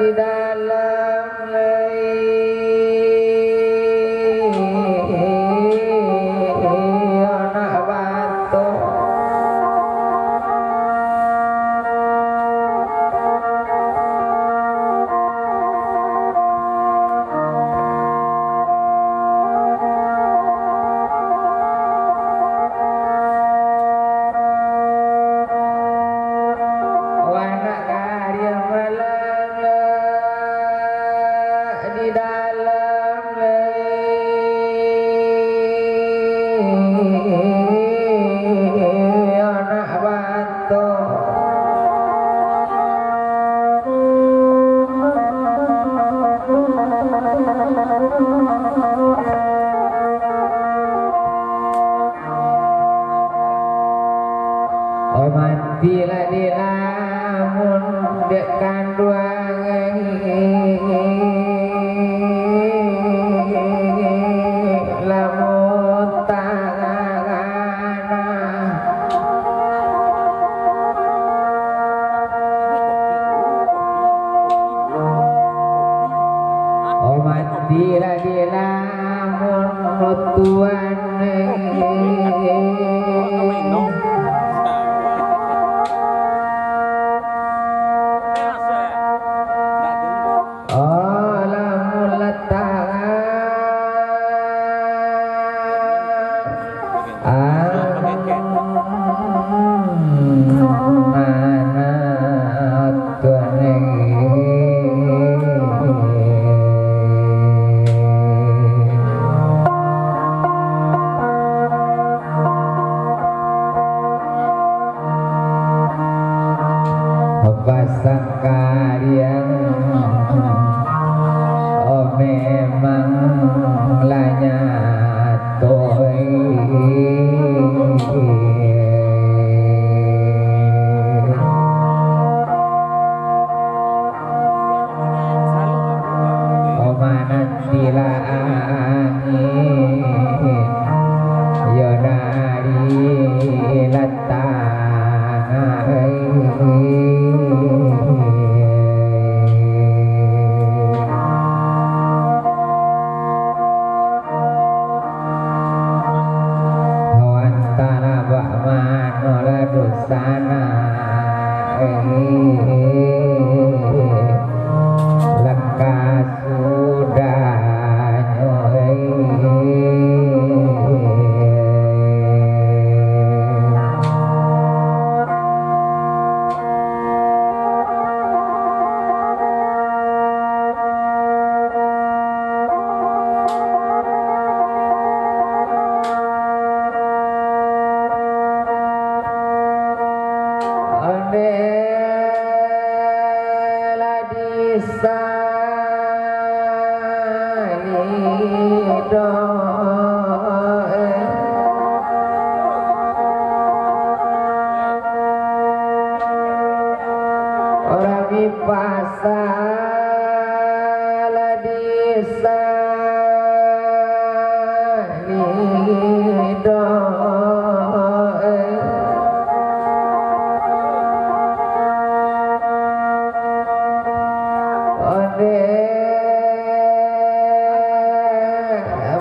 di dalam anak batu matilah di lamun dek kanduang lamun tangana matilah di lamun tuan pasangkarian memang lanya toy mana tila angin yonari latang sana lekas sudah orang di pasal desa lido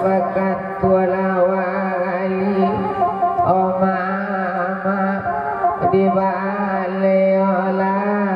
bakat walawali mama di balai olah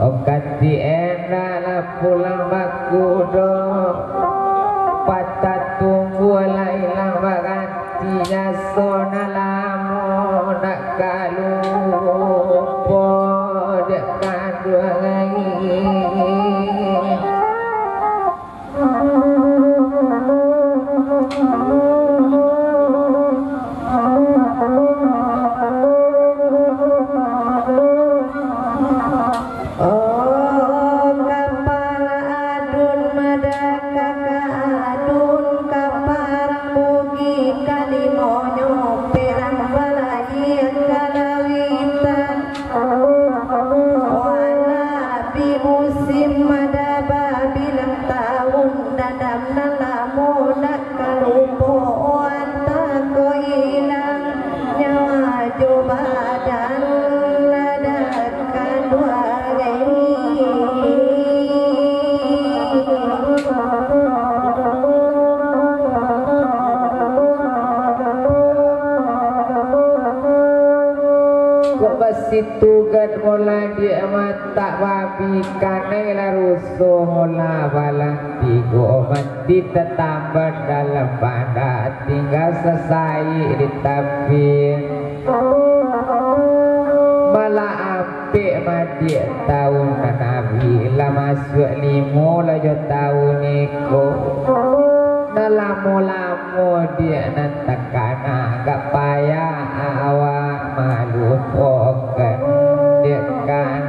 Okati enak pulang bakudo patah tunggu lailang bagantinya sona lamo nak kalupo dek kadua lagi situ gad mola dia mata babi kanai la rusuh mola balang tigo mati tetambah dalam pada tinggal selesai di tapi malah ape mati tahun nabi la masuk limo la jo tahun iko lamo-lamo dia nantakana gak payah awak malu pokan dia kan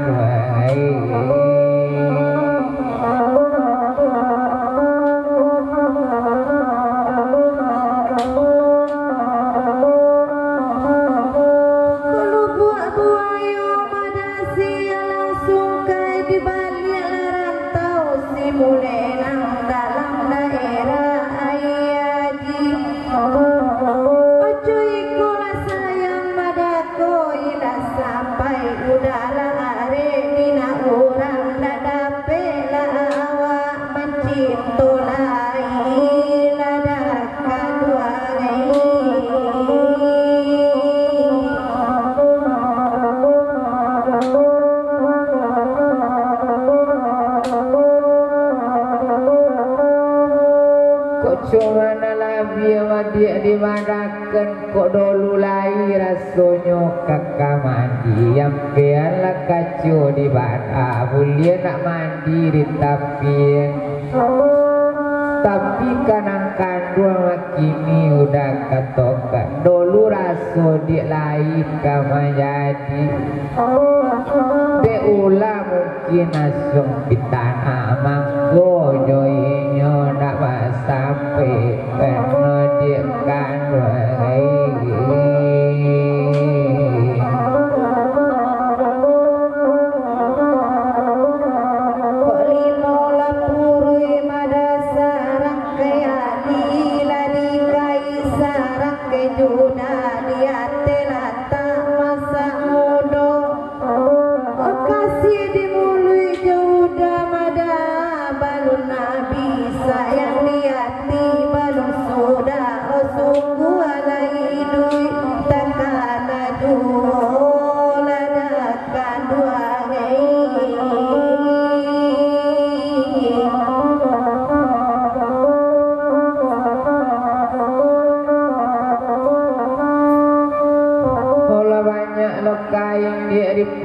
cuma nalabi dia dimadakan kok dulu lahir rasonyo kakak mandi yang biarlah kacau di bada boleh nak mandi di tapi kanang kandung kini udah katokan dulu raso di lahir kama jadi ulah mungkin asung di tanah manggo joinyo nak sampai karena dia kan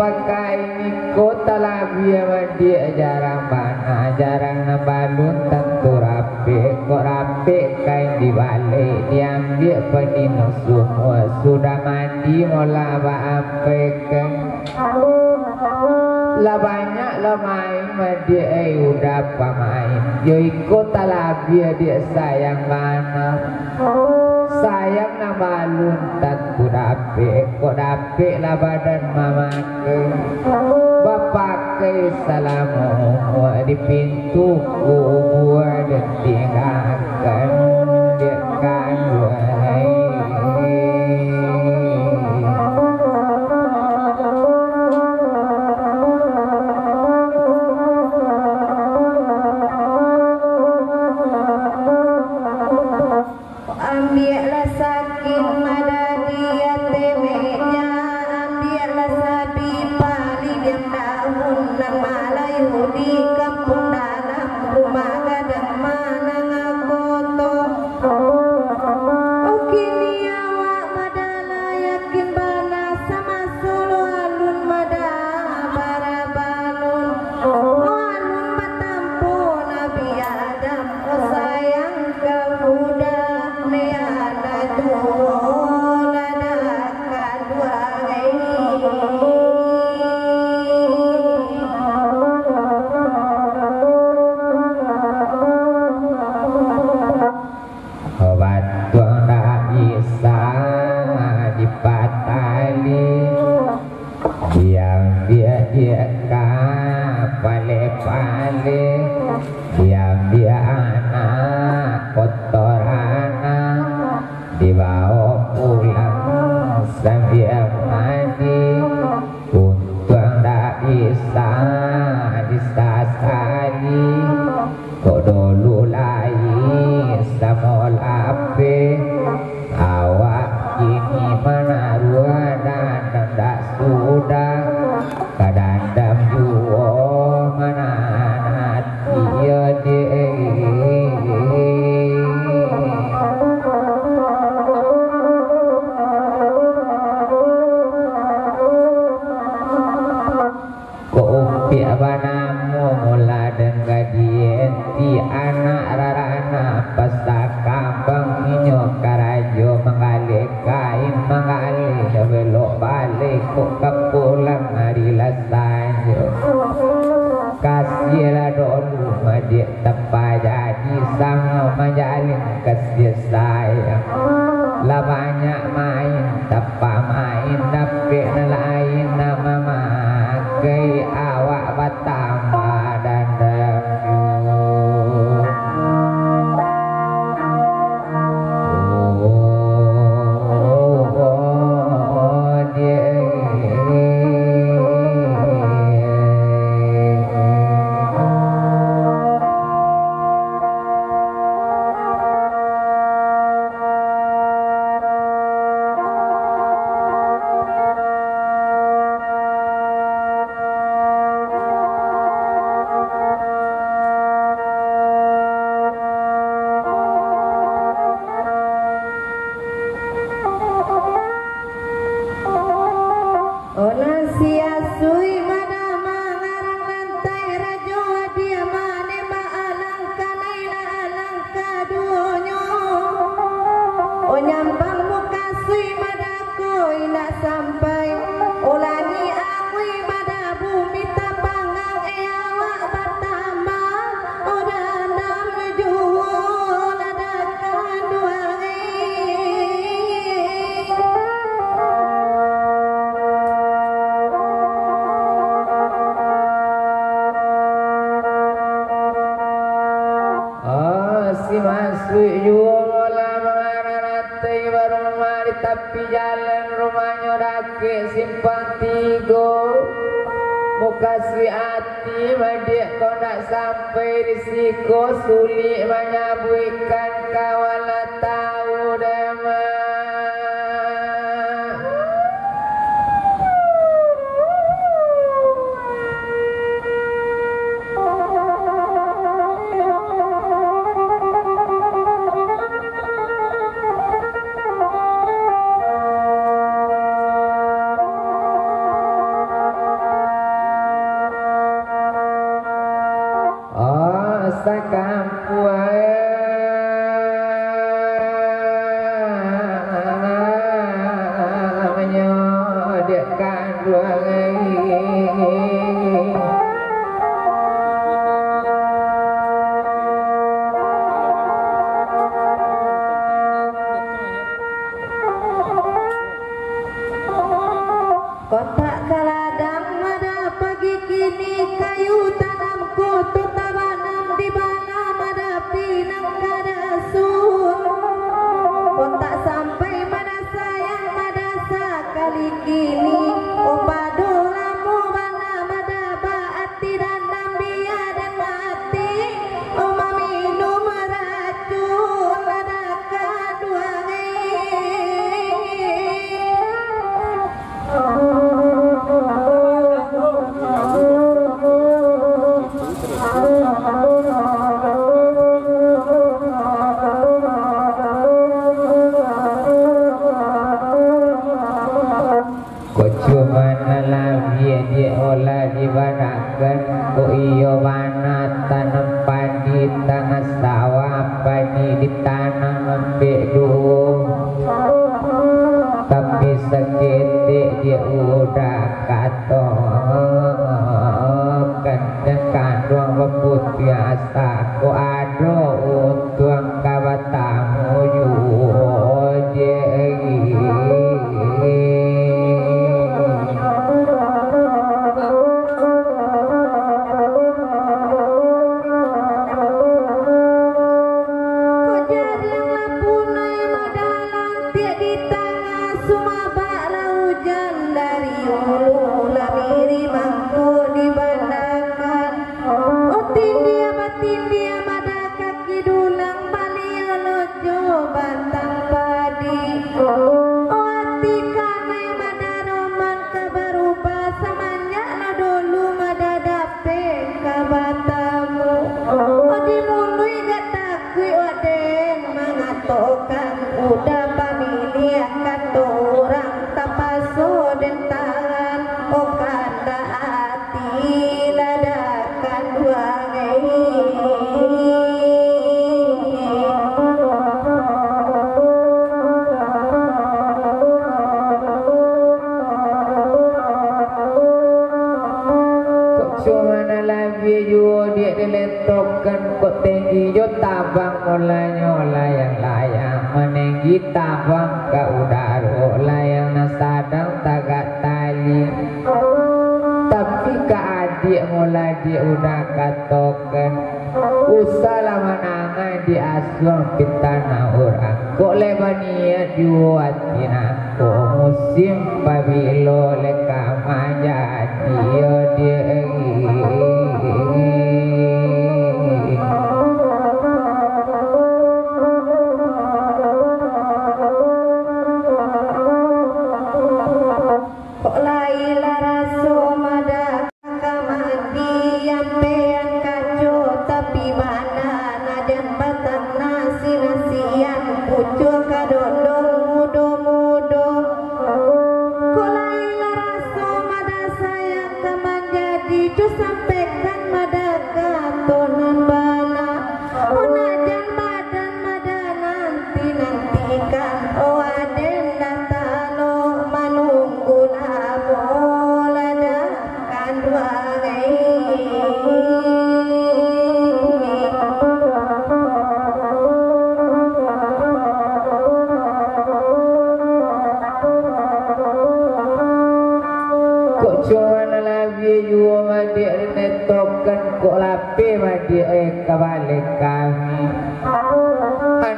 pakai ni kota labi sama dia jarang mana jarang nabalun tentu rapi kok rapi kain dibalik diambil pedino semua sudah mandi mola baapekan lah banyak lah main dia udah pamain yo kota labi dia sayang mana sayang nama luntat ku dapik kok dapik lah badan mama ke bapak ke salamu di pintu ku buat dan tinggalkan dia kan Batang kasih jualah mengarati baru memari tapi jalan rumahnya rake simpang tiga muka sri hati madik kau nak sampai risiko sulit menyabuikan kawala tahu dema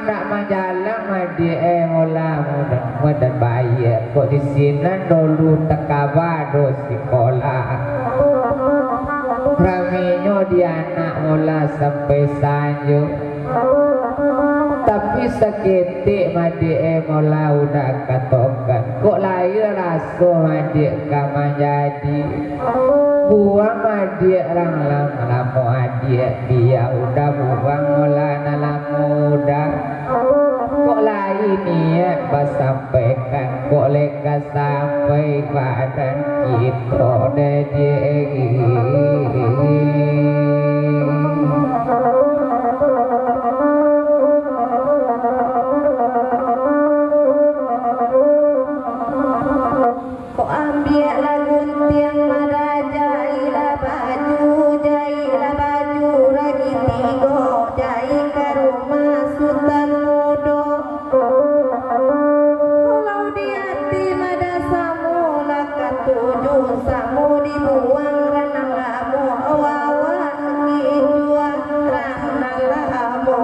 nak majalah madi ngolah mudah bayar kok di sini dulu tekaba do sekolah raminya dia anak ngolah sampai sanjo tapi seketik madi ngolah udah katokan kok lahir rasa madi kama jadi buang adik orang lama adik dia udah buang ngolah dalam muda kok lain niat sampaikan kok leka sampai badan kita dedi kok ambil lagu tiang mada jailah baju lagi tigo jai ke rumah sultan mudo kalau di hati mada samu laka tujuh samu dibuang ranang lamu awawan kijua ranang lamu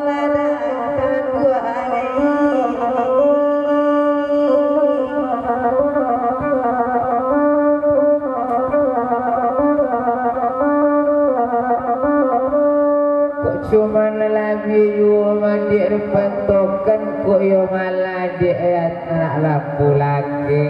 ngadakan gua cuma lagi yo mandi pentokan kok yo malah di ayat anak lampu lagi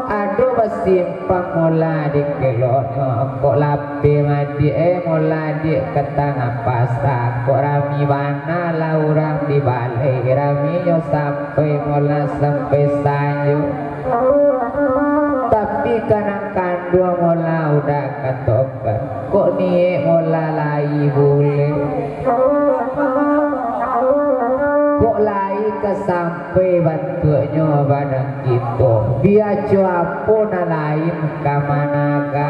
aduh basimpang mula di kelonyo kok lapi mandi mula di ketang pasar kok rami mana lah orang di balik rami yo sampai mula sampai sanyo tapi kanang kandua mula udah katokan kok ni mula lai boleh kok lai ke sampai bantunya badan kita biar cuapo na lain kamanaga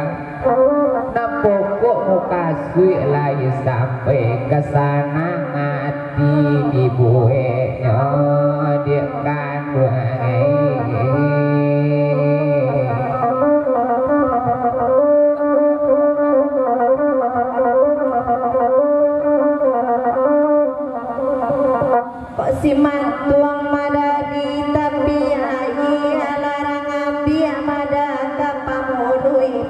na pokok muka sui lai sampai ke sana ngati dibuenya dia kandua si mantuang madadi tapi ai alarang ambia mada ka pamului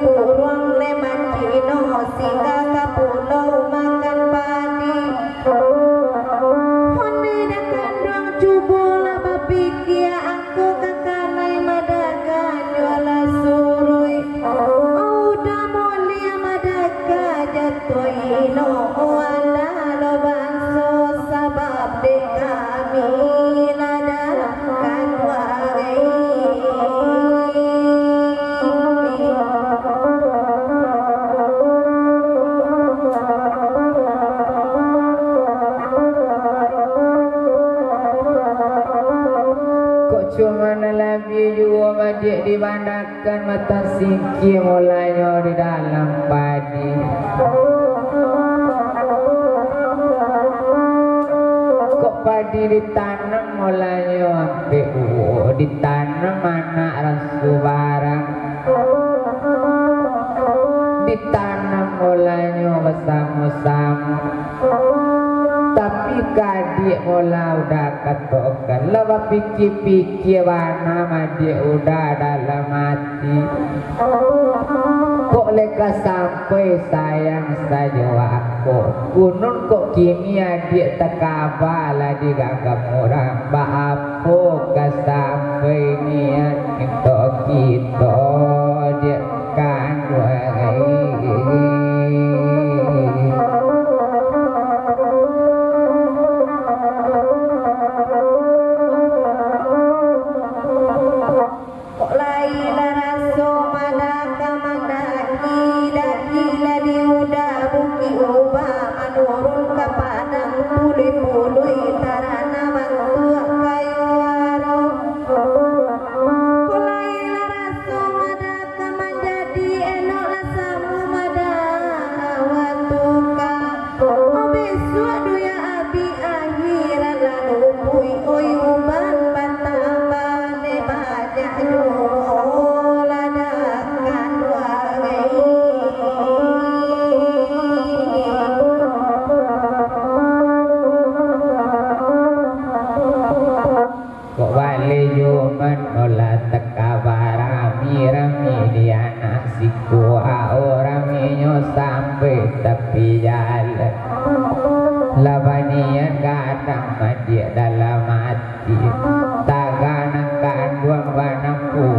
buruang leman cino singga ka pulau makan padi honde dah kandung cubola bapikia aku kakanai mada ka juala surui udah mulia mada ka jatuhino wala lo banso sabab de kami ladakan wagai kok cuma lagi juga madik dibandakan mata singki mulanya di dalam padi padi ditanam mulanya PU ditanam anak rasu barang ditanam mulanya bersama-sama tapi kadik mula udah katokan lepas pikir-pikir warna madik udah dalam hati kok leka sampai sayang saja aku kunun kok kini adik tekabala di gagap orang baapo ka sampai niat kita dia kan kok lain raso mada kamandaki daki ladi udah buki ubah manurun ke padang pulih-pulih tarana bantu kayu waro kok lain raso kami di anak siku orang minyo sampai tepi jalan labanian kadang dia dalam hati taganakan buang banamku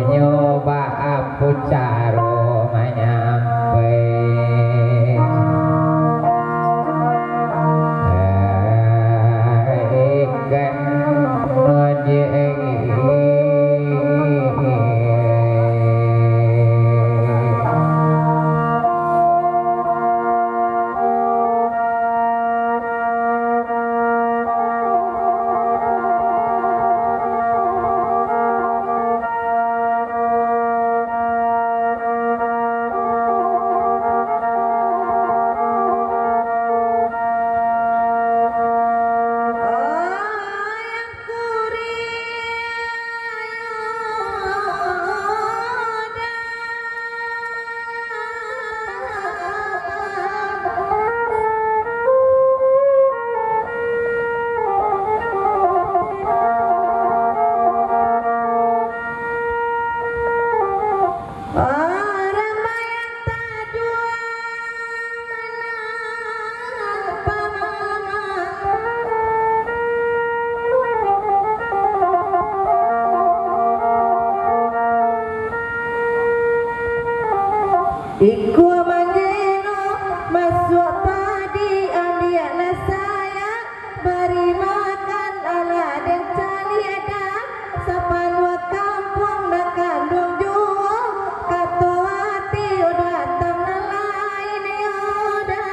nyoba apa caro menyampai ikan Iku manjeno masuk padi ambiaklah saya beri makan ala dan cari ada sapanwa kampung dan kandung jua kata hati udah tanah lain yoda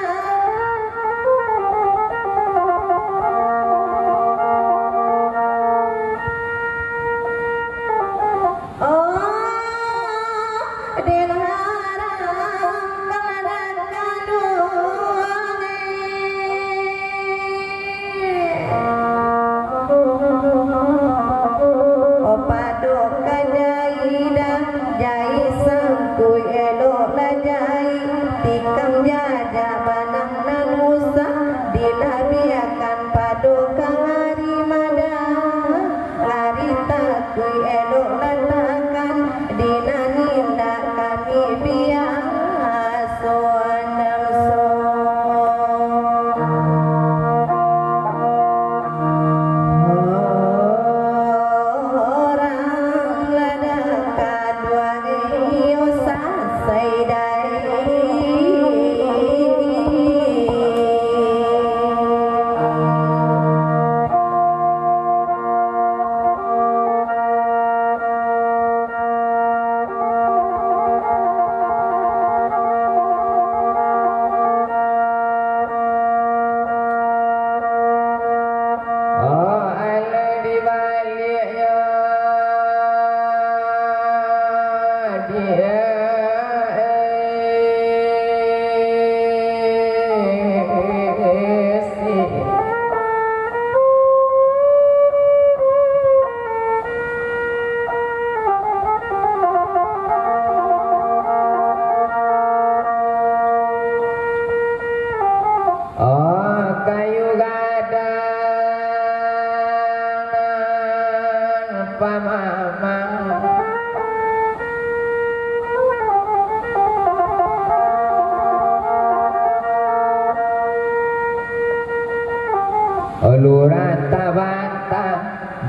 Lurata bantah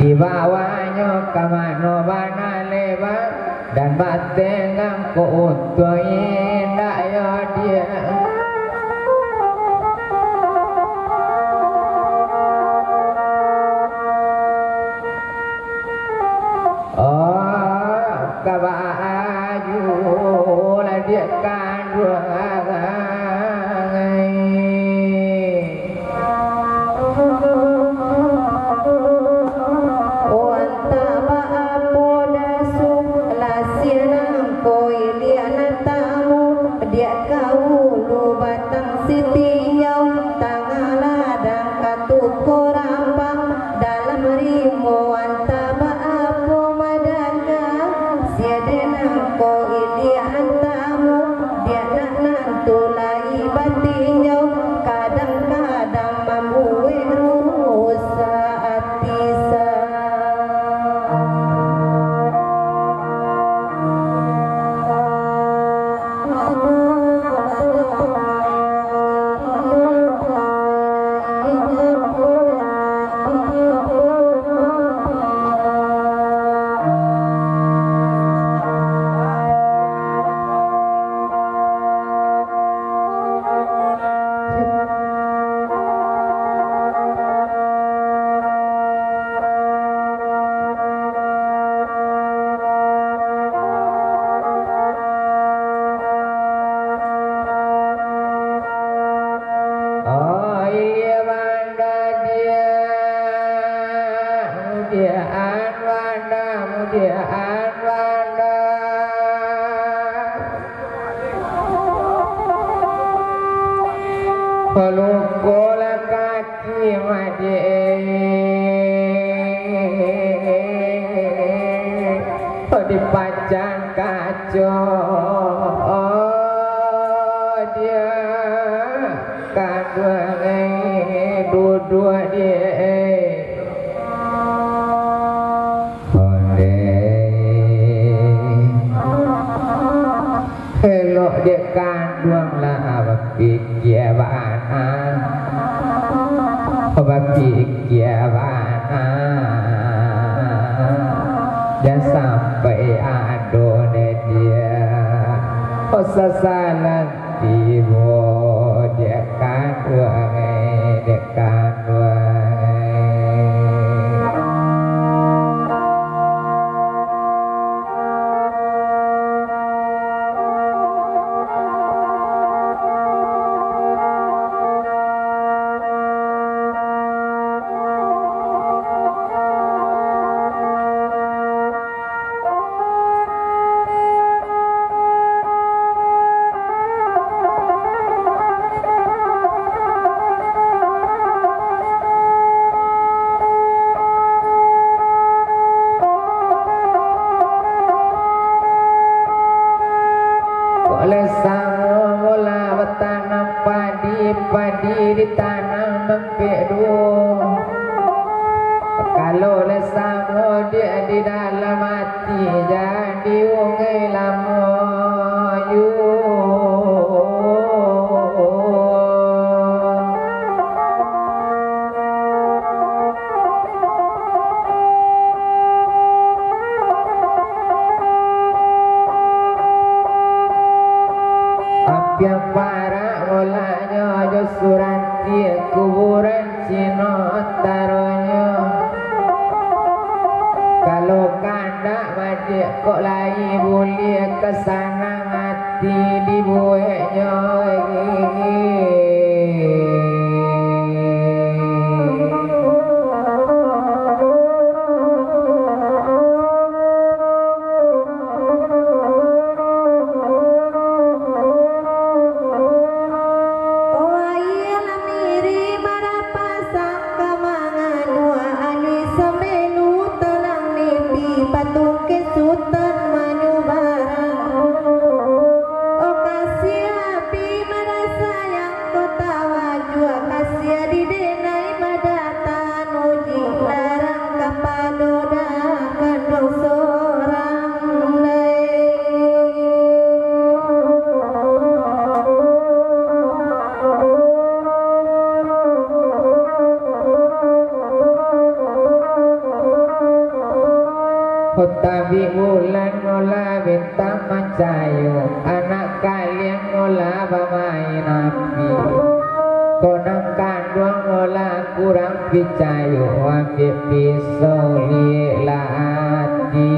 di bawahnya kamano bana lebar dan batengang ko untuk indah ya dia oh kabaju lah dia kan Pelukola kaki madi dipajang kaco dia kadua dua dia hello dia kanduang lah pikiran dan sampai adone dia sasalan tibo dia kanduang dia kanduang padi ditanam mempedu kalau lesamo dia di dalam hati jadi ungai lamoyu yang para mulanya jo suranti kuburan Cino taronyo kalau kandak mati kok lagi boleh kesana hati dibuatnya Tapi bulan ngolah bintang mencayu anak kalian ngolah bermain api konang kandung ngolah kurang picayu ambil pisau lilah hati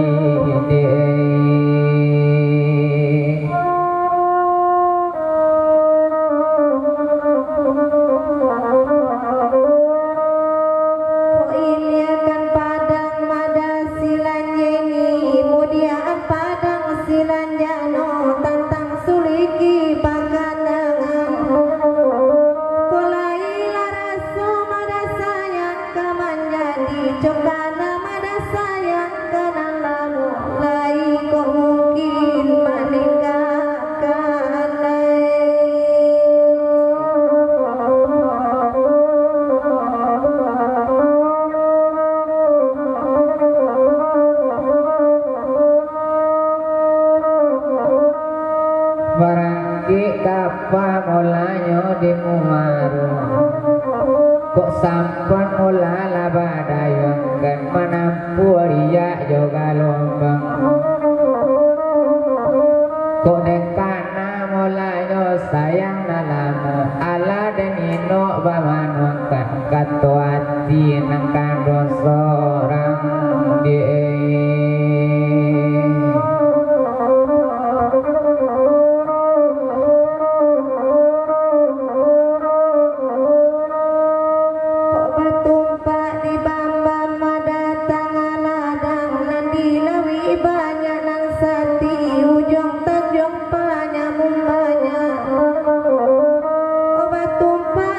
kapa mulanya di muharu kok sampun mula labadayang kan menampu riak juga lombang kok nekana mulanya sayang nalamu ala dan ino bamanwangkan katu hati nangkan dosa orang Tumpa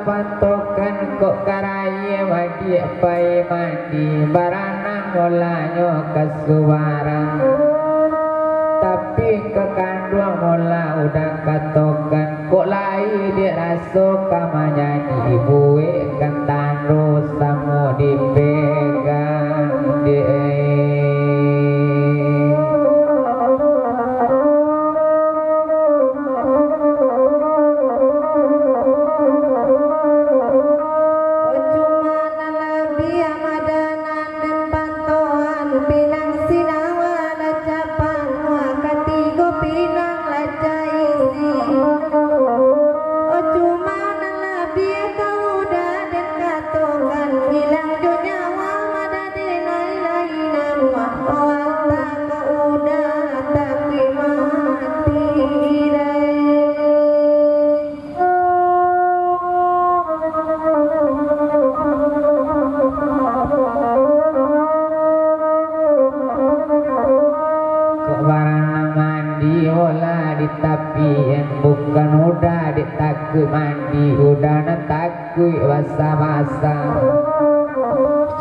patokan kok karaya madi pai mandi baranang molanyo kasuwaran tapi kekandung mola udah katokan kok lai dia raso kamanyani ibuwe kentano samo dipegang dia mandi udah takui wasa-wasa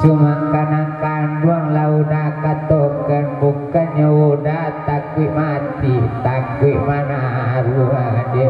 cuma karena kandung lah udah katokan bukannya udah takui mati takui mana arwah dia